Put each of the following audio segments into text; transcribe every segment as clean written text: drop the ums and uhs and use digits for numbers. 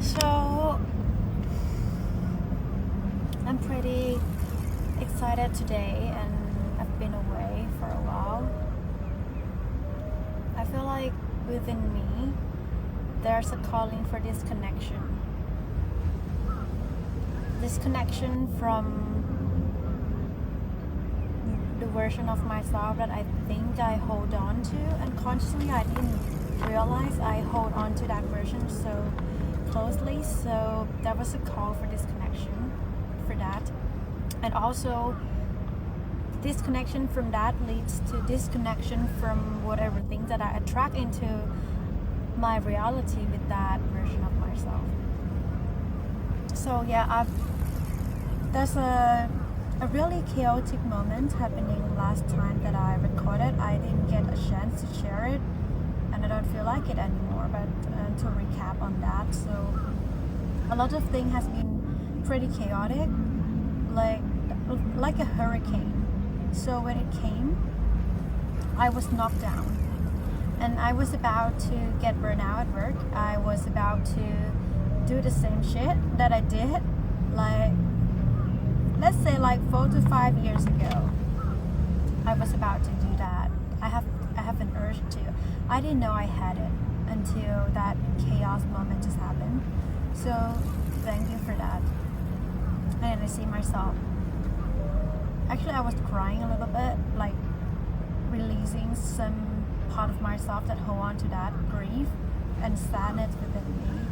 So I'm pretty excited today, and I've been away for a while. I feel like within me there's a calling for disconnection. Disconnection from the version of myself that I think I hold on to, and consciously I didn't realize I hold on to that version so closely. So that was a call for disconnection for that. And also disconnection from that leads to disconnection from whatever things that I attract into my reality with that version of myself. So yeah, there's a really chaotic moment happening last time that I recorded. I didn't get a chance to share it, and I don't feel like it anymore. But to recap on that, so a lot of things has been pretty chaotic, like a hurricane. So when it came, I was knocked down, and I was about to get burned out at work. I was about to do the same shit that I did, like let's say like 4 to 5 years ago. I was about to do that. I have an urge to. I didn't know I had it until that chaos moment just happened. So thank you for that. And I see myself. Actually, I was crying a little bit, like releasing some part of myself that hold on to that grief and sadness within me.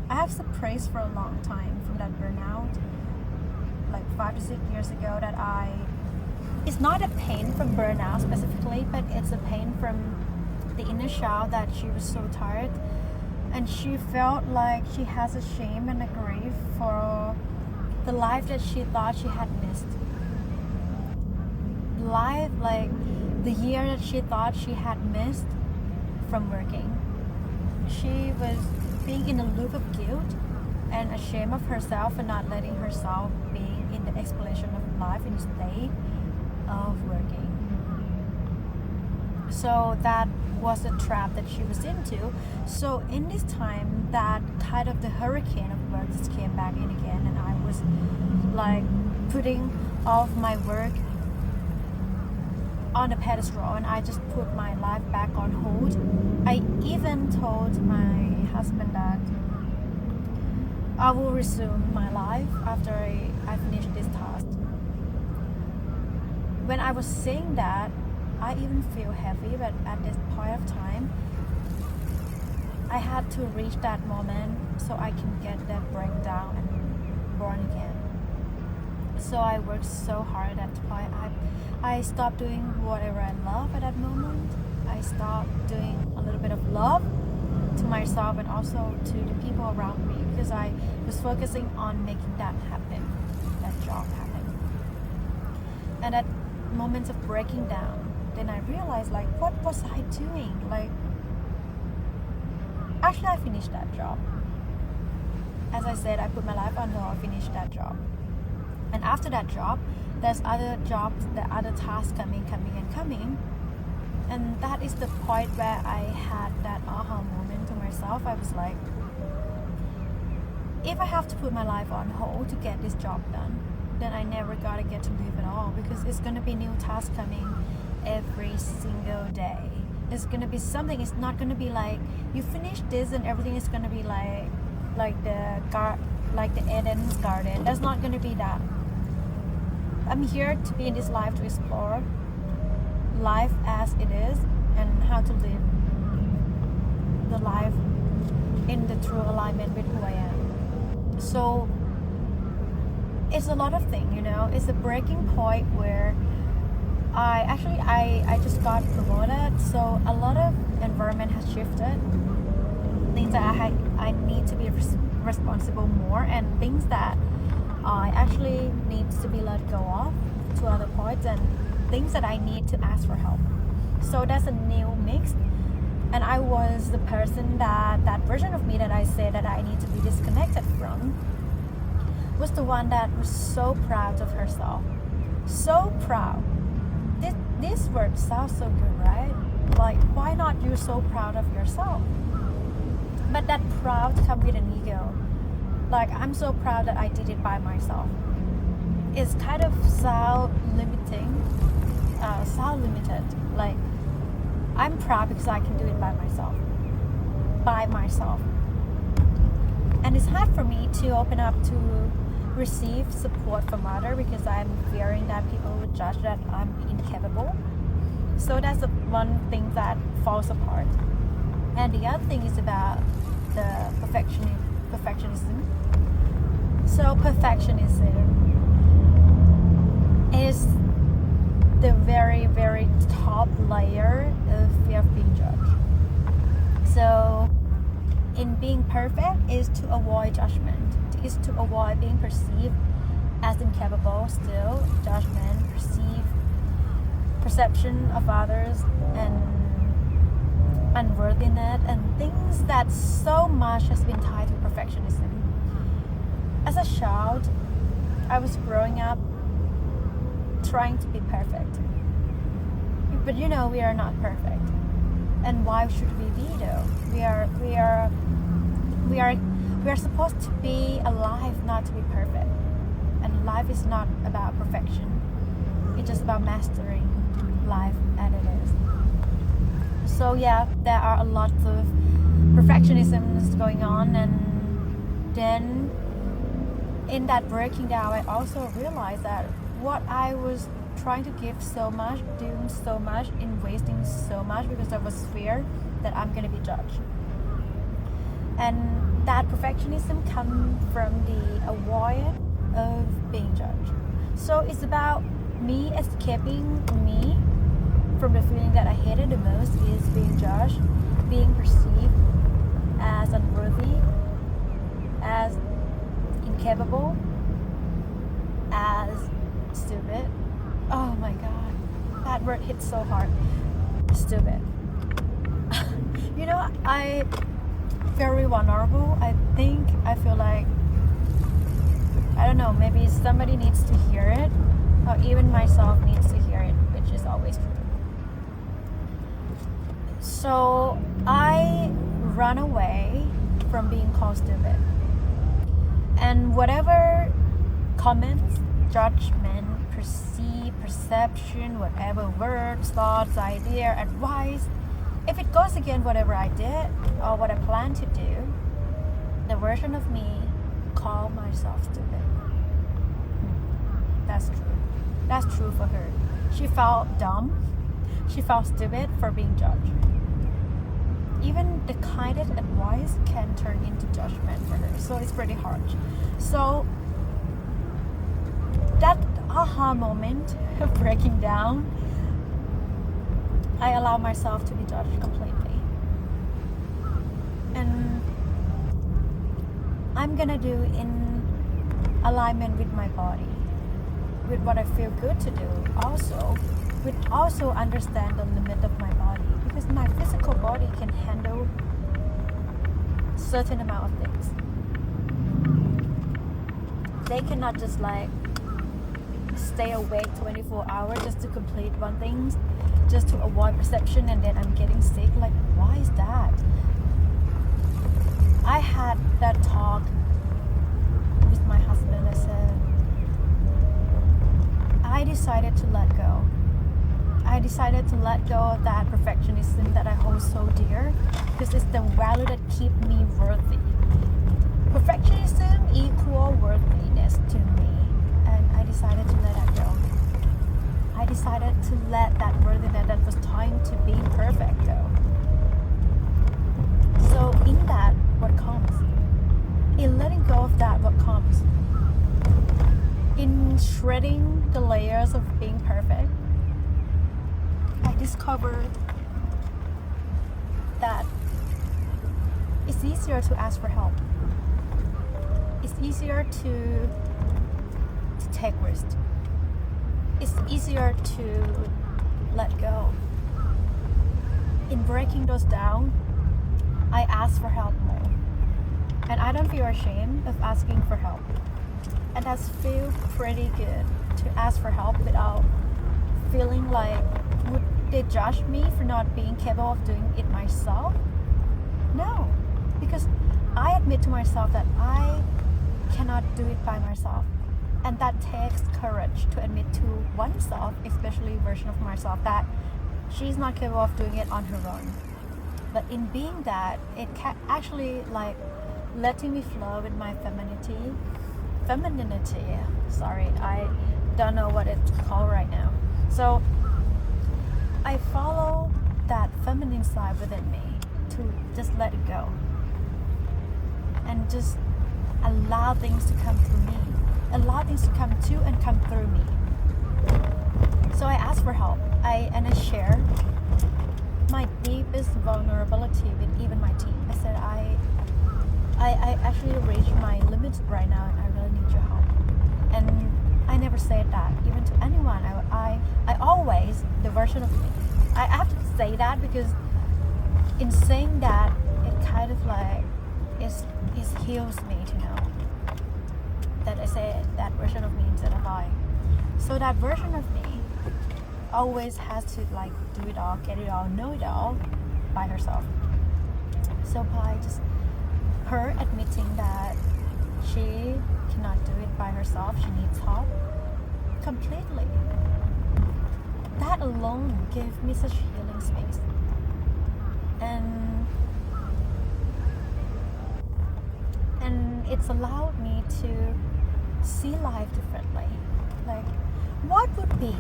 I have suppressed for a long time from that burnout, like 5 to 6 years ago, that it's not a pain from burnout specifically, but it's a pain from the inner child that she was so tired, and she felt like she has a shame and a grief for the life that she thought she had missed. Life, like the year that she thought she had missed from working. She was being in a loop of guilt and ashamed of herself for not letting herself be in the exploration of life instead of working. So that was a trap that she was into. So in this time, that kind of the hurricane of work just came back in again, and I was like putting off my work on a pedestal, and I just put my life back on hold. I even told my husband that I will resume my life after I finish this task. When I was saying that, I even feel heavy, but at this point of time, I had to reach that moment so I can get that breakdown and born again. So I worked so hard at that point. I stopped doing whatever I love at that moment. I stopped doing a little bit of love to myself and also to the people around me, because I was focusing on making that happen, that job happen. And at moments of breaking down, then I realized, like, what was I doing? Like, actually I finished that job. As I said, I put my life on hold, I finished that job. And after that job, there's other jobs, the other tasks coming. And that is the point where I had that aha moment to myself. I was like, if I have to put my life on hold to get this job done, then I never gotta get to live at all, because it's gonna be new tasks coming every single day. It's gonna be something. It's not gonna be like you finish this and everything is gonna be like the Eden's garden. That's not gonna be that. I'm here to be in this life to explore life as it is and how to live the life in the true alignment with who I am. So it's a lot of things, it's a breaking point where I just got promoted, so a lot of environment has shifted, things that I need to be responsible more, and things that I actually needs to be let go of to other points, and things that I need to ask for help. So that's a new mix, and I was the person that version of me that I said that I need to be disconnected from was the one that was so proud of herself. So proud. This word sounds so good, right? Like, why not you so proud of yourself? But that proud comes with an ego. Like, I'm so proud that I did it by myself. It's kind of sound limited. Like, I'm proud because I can do it by myself. And it's hard for me to open up to receive support from others because I'm fearing that people would judge that I'm incapable. So that's the one thing that falls apart. And the other thing is about the perfectionism. So perfectionism is the very, very top layer of fear of being judged. So in being perfect is to avoid judgment, is to avoid being perceived as incapable, still judgment, perception of others, and unworthiness, and things that so much has been tied to perfectionism. As a child, I was growing up trying to be perfect, but we are not perfect. And why should we be though? We are supposed to be alive, not to be perfect. And life is not about perfection. It's just about mastering life as it is. So yeah, there are a lot of perfectionisms going on, and then in that breaking down, I also realized that what I was trying to give so much, doing so much, in wasting so much because I was fear that I'm gonna be judged. And that perfectionism comes from the avoid of being judged. So it's about me escaping me from the feeling that I hated the most is being judged, being perceived as unworthy, as incapable, as stupid. Oh my god, that word hits so hard. Stupid. I very vulnerable. I feel like, I don't know, maybe somebody needs to hear it, or even myself needs to hear it, which is always true. So I run away from being called stupid. And whatever comments, judgment, perception, whatever words, thoughts, idea, advice, if it goes against whatever I did or what I plan to do, the version of me call myself stupid. That's true. That's true for her. She felt dumb. She felt stupid for being judged. Even the kindest advice can turn into judgment for her. So it's pretty harsh. So that aha moment of breaking down, I allow myself to be judged completely. And I'm gonna do in alignment with my body, with what I feel good to do, also understand the limit of my body, because my physical body can handle certain amount of things. They cannot just stay awake 24 hours just to complete one thing, just to avoid perception, and then I'm getting sick. Why is that? I had that talk with my husband. I said, I decided to let go. I decided to let go of that perfectionism that I hold so dear, because it's the value that keeps me worthy. Perfectionism equals worthiness to me, and I decided to let that go. I decided to let that worthiness that was trying to be perfect go. So in that, what comes? In letting go of that, what comes? In shredding the layers of being perfect, I discovered that it's easier to ask for help. It's easier to take risks. It's easier to let go. In breaking those down, I ask for help more. And I don't feel ashamed of asking for help. And that feels pretty good to ask for help without feeling like, would they judge me for not being capable of doing it myself? No, because I admit to myself that I cannot do it by myself, and that takes courage to admit to oneself, especially a version of myself, that she's not capable of doing it on her own. But in being that, it actually like letting me flow with my femininity. Sorry, I don't know what it's called right now. So I follow that feminine side within me to just let it go and just allow things to come through me, allow things to come to and come through me. So I ask for help. I share my deepest vulnerability with even my team. I said I actually reached my limits right now, and I really need your help. And I never said that even to anyone. I always, the version of me, I have to say that because in saying that, it kind of like it heals me to know that I say that version of me instead of I. So that version of me always has to like do it all, get it all, know it all by herself. So by just her admitting that she cannot do it by herself, she needs help completely, that alone gave me such healing space. And it's allowed me to see life differently. Like, what would be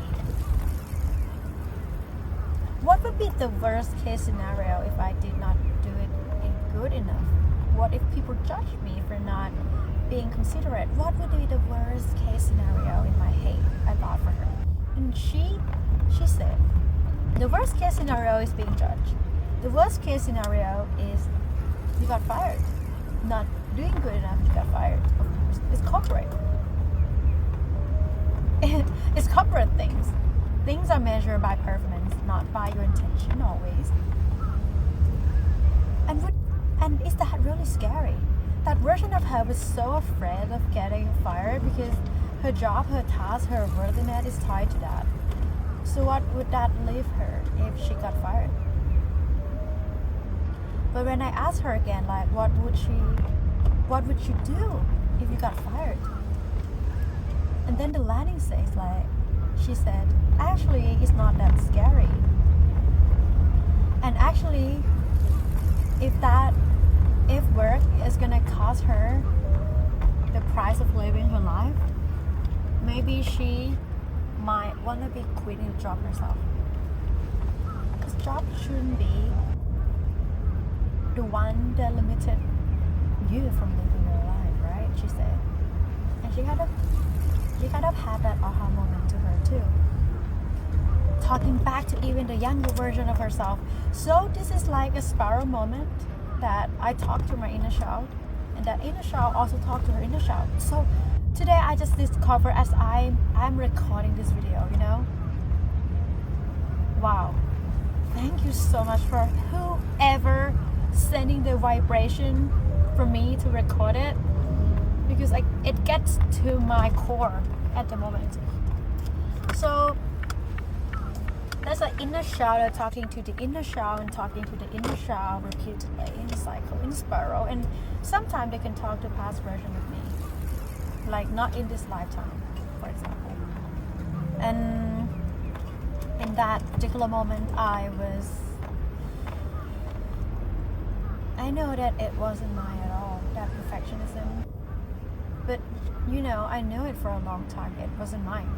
the worst case scenario if I did not do it good enough? What if people judge me for not being considerate? What would be the worst case scenario in my head? I thought for her. And she said, the worst case scenario is being judged. The worst case scenario is you got fired. Not doing good enough, you got fired. Of course. It's corporate. It's corporate things. Things are measured by performance, not by your intention always. And is that really scary? That version of her was so afraid of getting fired because her job, her task, her worthiness is tied to that. So what would that leave her if she got fired? But when I asked her again, like, what would you do if you got fired? And then the landing says, like, she said, actually, it's not that scary. And actually, if work is gonna cost her the price of living her life, maybe she might wanna be quitting the job herself. Because job shouldn't be the one that limited you from living your life, right? She said. And she kind of had that aha moment to her too. Talking back to even the younger version of herself. So this is like a spiral moment that I talked to my inner child, and that inner child also talked to her inner child. So today I just discovered as I'm recording this video, you know. Wow. Thank you so much for whoever sending the vibration for me to record it, because it gets to my core at the moment. So there's an inner child talking to the inner child and talking to the inner child repeatedly in the cycle, in the spiral. And sometimes they can talk to past version of me, like not in this lifetime, for example. And in that particular moment, I know that it wasn't mine at all, that perfectionism. But, you know, I knew it for a long time. It wasn't mine.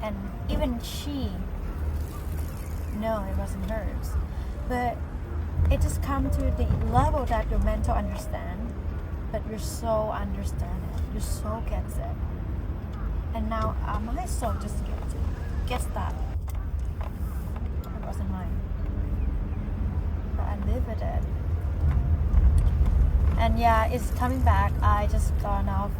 And even she, no, it wasn't hers. But it just comes to the level that you're meant to understand, but you're so understand it. You so gets it. And now my soul just gets that. It wasn't mine. But I live with it. And yeah, it's coming back. I just gone off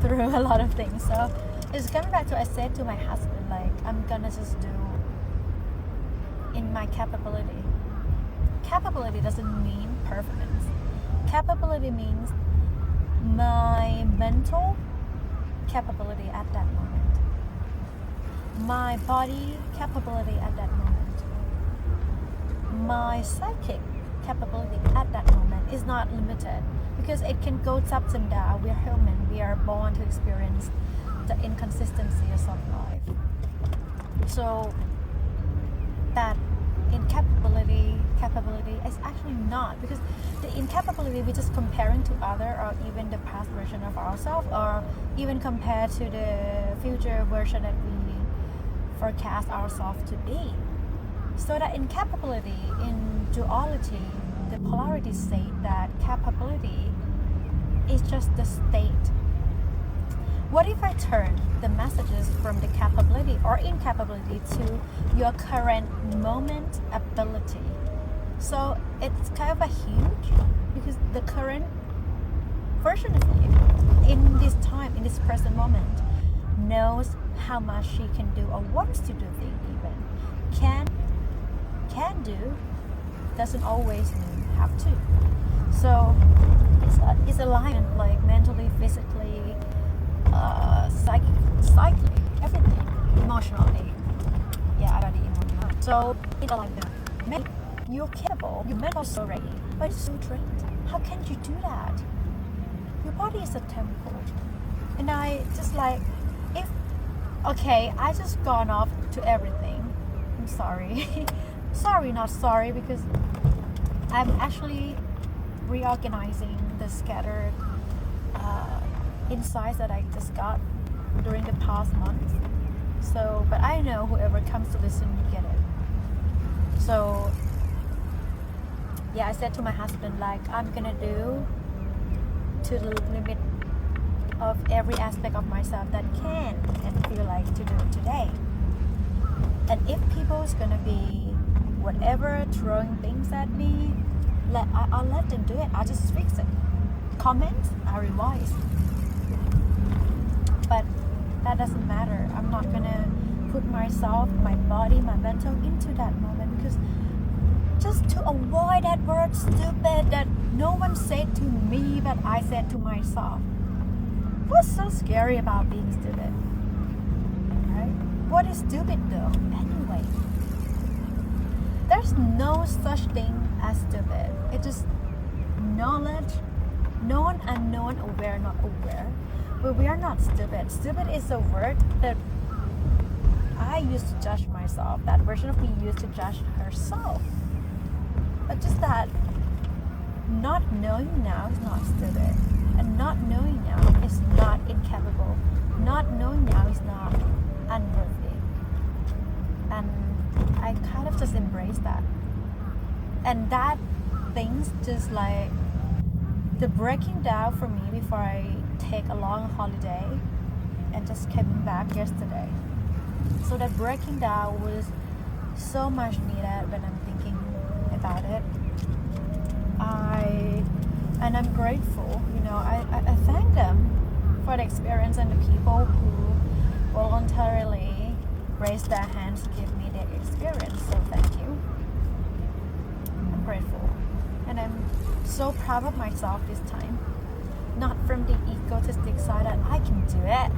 through a lot of things. So it's coming back to, I said to my husband, like, I'm gonna just do in my capability. Capability doesn't mean performance. Capability means my mental capability at that moment. My body capability at that moment. My psychic capability at that moment is not limited, because it can go ups and down. We are human. We are born to experience the inconsistencies of life. So that capability is actually not, because the incapability we're just comparing to other, or even the past version of ourselves, or even compared to the future version that we forecast ourselves to be. So that incapability, in duality, the polarity state, that capability is just the state. What if I turn the messages from the capability or incapability to your current moment ability? So it's kind of a huge, because the current version of you in this time, in this present moment, knows how much she can do or wants to do things even. Can do doesn't always mean have to. So it's alignment, like mentally, physically, psychically, everything, emotionally. Yeah, I got the emotional. So it's alignment. You're capable, your mental is so ready, but it's so drained. How can you do that? Your body is a temple. And I just like, I just gone off to everything. I'm sorry. Sorry, not sorry, because I'm actually reorganizing the scattered insights that I just got during the past month. So, but I know whoever comes to listen will get it. So, yeah, I said to my husband, like, I'm gonna do to the limit of every aspect of myself that can and feel like to do today. And if people's gonna be whatever, throwing things at me, I'll let them do it. I'll just fix it. Comment, I revise. But that doesn't matter. I'm not gonna put myself, my body, my mental into that moment, because just to avoid that word stupid that no one said to me but I said to myself. What's so scary about being stupid? Right? What is stupid though? Anyway, there's no such thing as stupid. It's just knowledge, known, unknown, aware, not aware. But we are not stupid. Stupid is a word that I used to judge myself. That version of me used to judge herself. But just that not knowing now is not stupid. And not knowing now is not incapable. Not knowing now is not unworthy. And I kind of just embrace that. And that things just like the breaking down for me before I take a long holiday and just came back yesterday. So that breaking down was so much needed when I'm thinking about it. And I'm grateful, I thank them for the experience and the people who voluntarily raised their hands to give me their experience. So thank you. I'm grateful. And I'm so proud of myself this time. Not from the egotistic side that I can do it.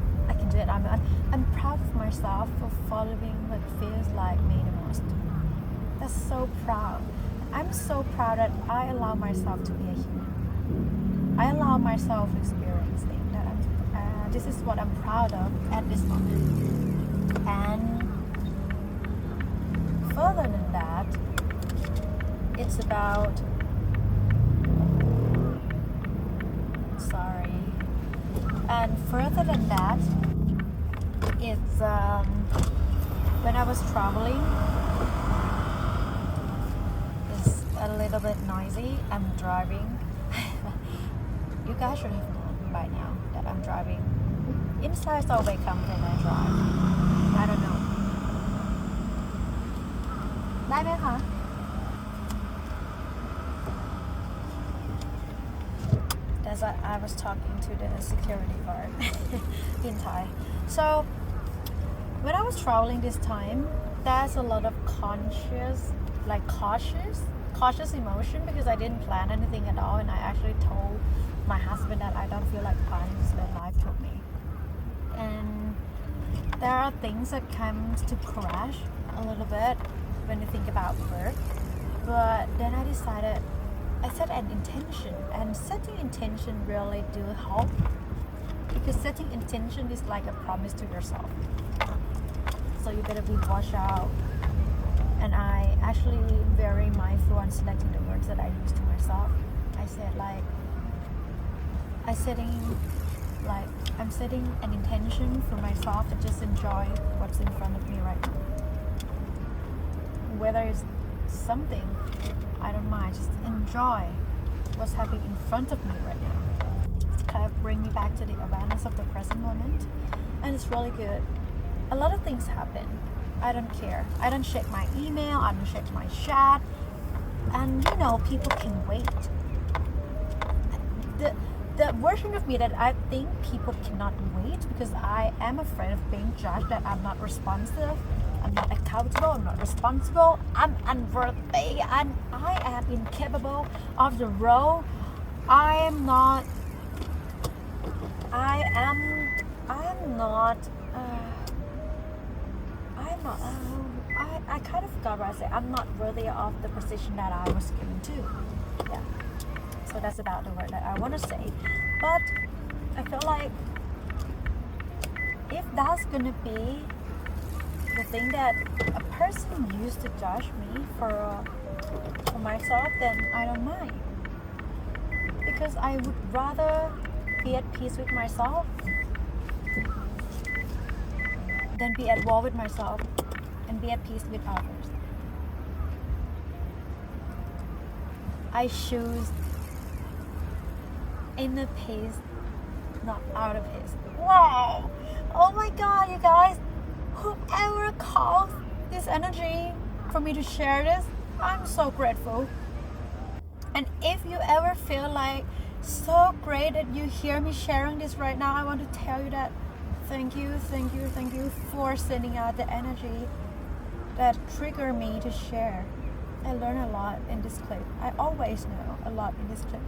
I'm proud of myself for following what feels like me the most. That's so proud. I'm so proud that I allow myself to be a human. I allow myself to experience things that this is what I'm proud of at this moment. And further than that, it's about and further than that, it's when I was traveling, it's a little bit noisy. I'm driving. You guys should have known by now that I'm driving. Insights always come when I drive. I don't know. ได้ไหมคะ As I was talking to the security guard in Thai. So when I was traveling this time, there's a lot of cautious emotion, because I didn't plan anything at all, and I actually told my husband that I don't feel like planning, just let life took me. And there are things that comes to crash a little bit when you think about work, but then I decided I set an intention, and setting intention really do help, because setting intention is like a promise to yourself. So you better be watch out. And I actually very mindful on selecting the words that I use to myself. I said I'm setting an intention for myself to just enjoy what's in front of me right now. Whether it's something, I don't mind. Just enjoy what's happening in front of me right now. It's kind of bring me back to the awareness of the present moment, and it's really good. A lot of things happen. I don't care. I don't check my email. I don't check my chat, and people can wait. The version of me that I think people cannot wait because I am afraid of being judged, that I'm not responsive, I'm not accountable, I'm not responsible, I'm unworthy, and I am incapable of the role. I kind of forgot what I said. I'm not worthy of the position that I was given to. Yeah. So that's about the word that I want to say. But I feel like if that's gonna be the thing that a person used to judge me for myself, then I don't mind, because I would rather be at peace with myself than be at war with myself and be at peace with others. I choose inner peace, not outer peace. Wow! Oh my god, you guys! Whoever calls this energy for me to share this, I'm so grateful. And if you ever feel like so great that you hear me sharing this right now, I want to tell you that thank you for sending out the energy that trigger me to share. I learn a lot in this clip. I always know a lot in this clip.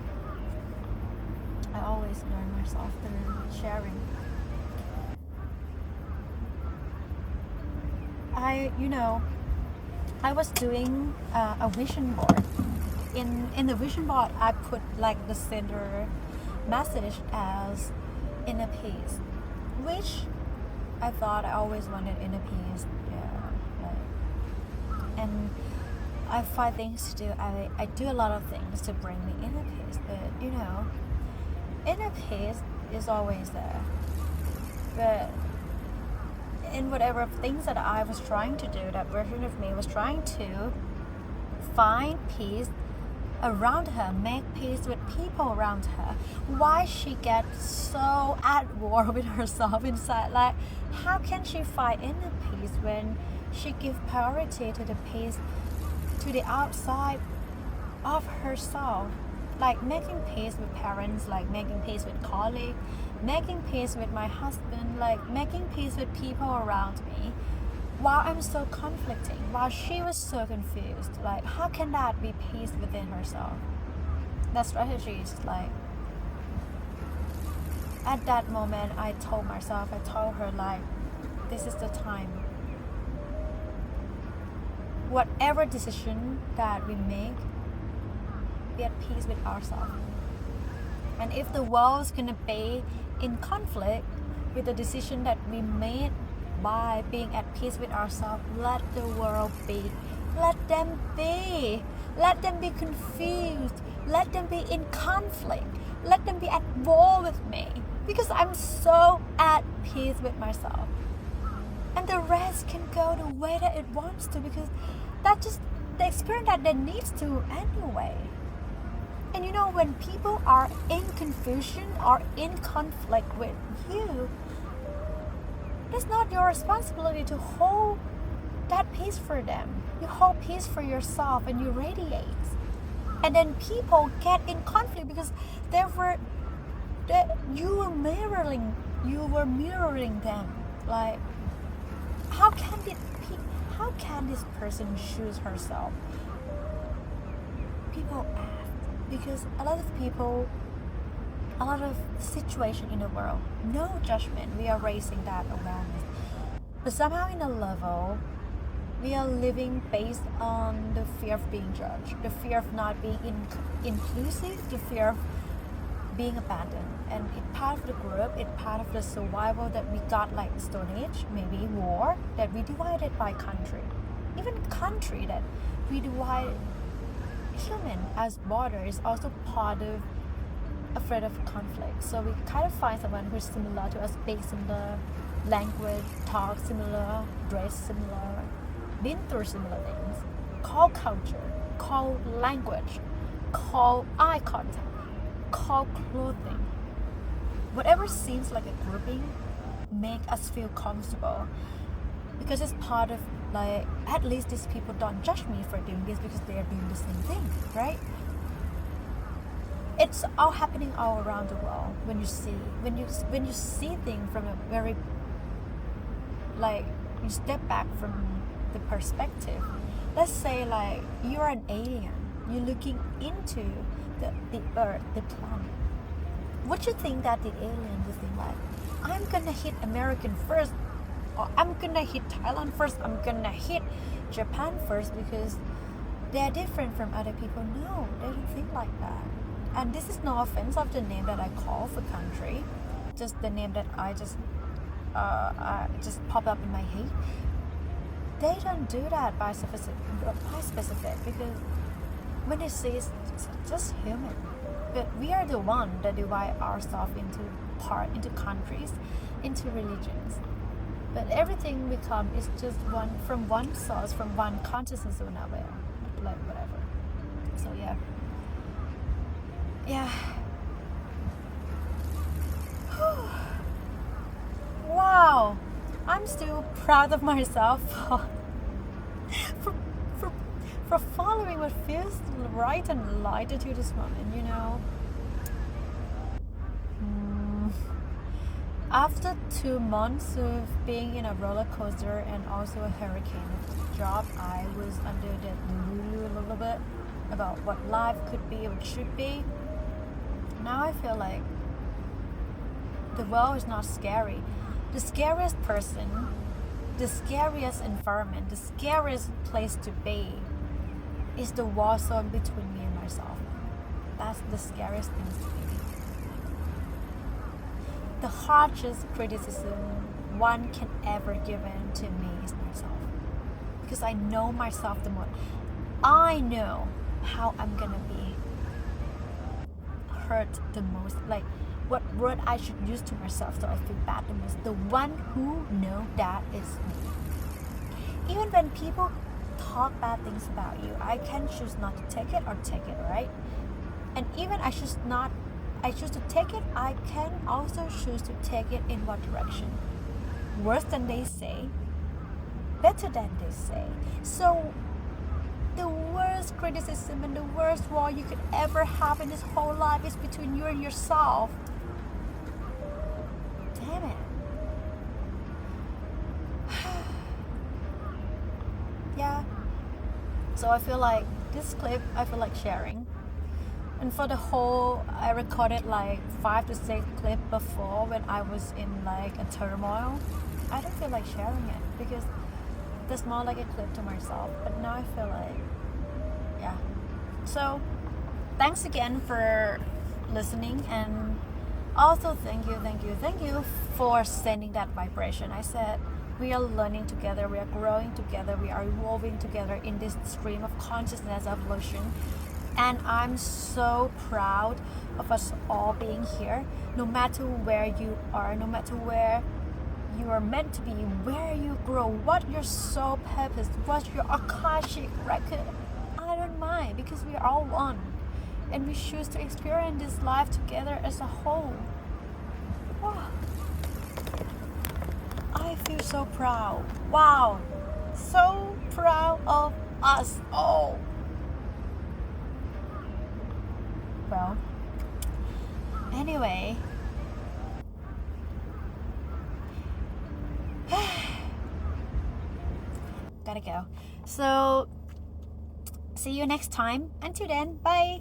I always learn myself through sharing. I was doing a vision board. In the vision board, I put like the center message as inner peace, which I thought I always wanted inner peace. And I find things to do. I do a lot of things to bring me inner peace, but inner peace is always there. But in whatever things that I was trying to do, that version of me was trying to find peace around her, make peace with people around her. Why she gets so at war with herself inside? Like, how can she find inner peace when she gives priority to the peace to the outside of herself? Like making peace with parents, like making peace with colleagues, making peace with my husband, like making peace with people around me, while I'm so conflicting, while she was so confused. Like, how can that be peace within herself? That strategy is like, at that moment I told her, like, this is the time. Whatever decision that we make, be at peace with ourselves. And if the world's gonna be in conflict with the decision that we made by being at peace with ourselves, let the world be. Let them be. Let them be confused. Let them be in conflict. Let them be at war with me, because I'm so at peace with myself. And the rest can go the way that it wants to, because that's just the experience that it needs to anyway. And when people are in confusion or in conflict with you, it's not your responsibility to hold that peace for them. You hold peace for yourself and you radiate. And then people get in conflict because you were mirroring them. Like, how can this person choose herself? People ask, because a lot of situation in the world, no judgment, we are raising that awareness. But somehow in a level, We are living based on the fear of being judged, the fear of not being inclusive, the fear of being abandoned. And it's part of the group, it's part of the survival that we got, like Stone Age, maybe war, that we divided by country. Even country that we divide human as border is also part of afraid of conflict. So we kind of find someone who's similar to us, speak similar language, talk similar, dress similar, been through similar things, call culture, call language, call eye contact, call clothing. Whatever seems like a grouping make us feel comfortable, because it's part of, like, at least these people don't judge me for doing this because they are doing the same thing, right? It's all happening all around the world. When you see things from a very, like, you step back from the perspective. Let's say, like, you're an alien, you're looking into the earth, the planet. Would you think that the alien would think like, I'm gonna hit American first, or I'm gonna hit Thailand first, I'm gonna hit Japan first because they're different from other people? No, they don't think like that. And this is no offense of the name that I call for country, just the name that I just pop up in my head. They don't do that by specific, because when they say it's just human. But we are the one that divide ourselves into countries, into religions. But everything we come is just from one source, from one consciousness or another, like whatever. So yeah. Wow, I'm still proud of myself for following what feels right and light to this moment, you know. After 2 months of being in a roller coaster and also a hurricane of job, I was under that lulu a little bit about what life could be, what should be. Now I feel like the world is not scary. The scariest person, the scariest environment, the scariest place to be is the war zone between me and myself. That's the scariest thing to me. The harshest criticism one can ever give in to me is myself. Because I know myself the most. I know how I'm gonna be hurt the most. Like, what word I should use to myself so I feel bad the most. The one who know that is me. Even when people talk bad things about you, I can choose not to take it or take it, right? And even I choose to take it, I can also choose to take it in what direction. Worse than they say, better than they say. So the worst criticism and the worst war you could ever have in this whole life is between you and yourself. Damn it. Yeah. So I feel like this clip, I feel like sharing. And for the whole, I recorded like 5 to 6 clips before when I was in like a turmoil. I don't feel like sharing it because that's more like a clip to myself. But now I feel like, yeah. So thanks again for listening, and also thank you for sending that vibration. I said we are learning together, we are growing together, we are evolving together in this stream of consciousness evolution. And I'm so proud of us all being here, no matter where you are, no matter where you are meant to be, where you grow, what your soul purpose, what your Akashic record. I don't mind, because we are all one. And we choose to experience this life together as a whole. Wow. I feel so proud. Wow. So proud of us all. Well, anyway, gotta go. So, see you next time. Until then, bye.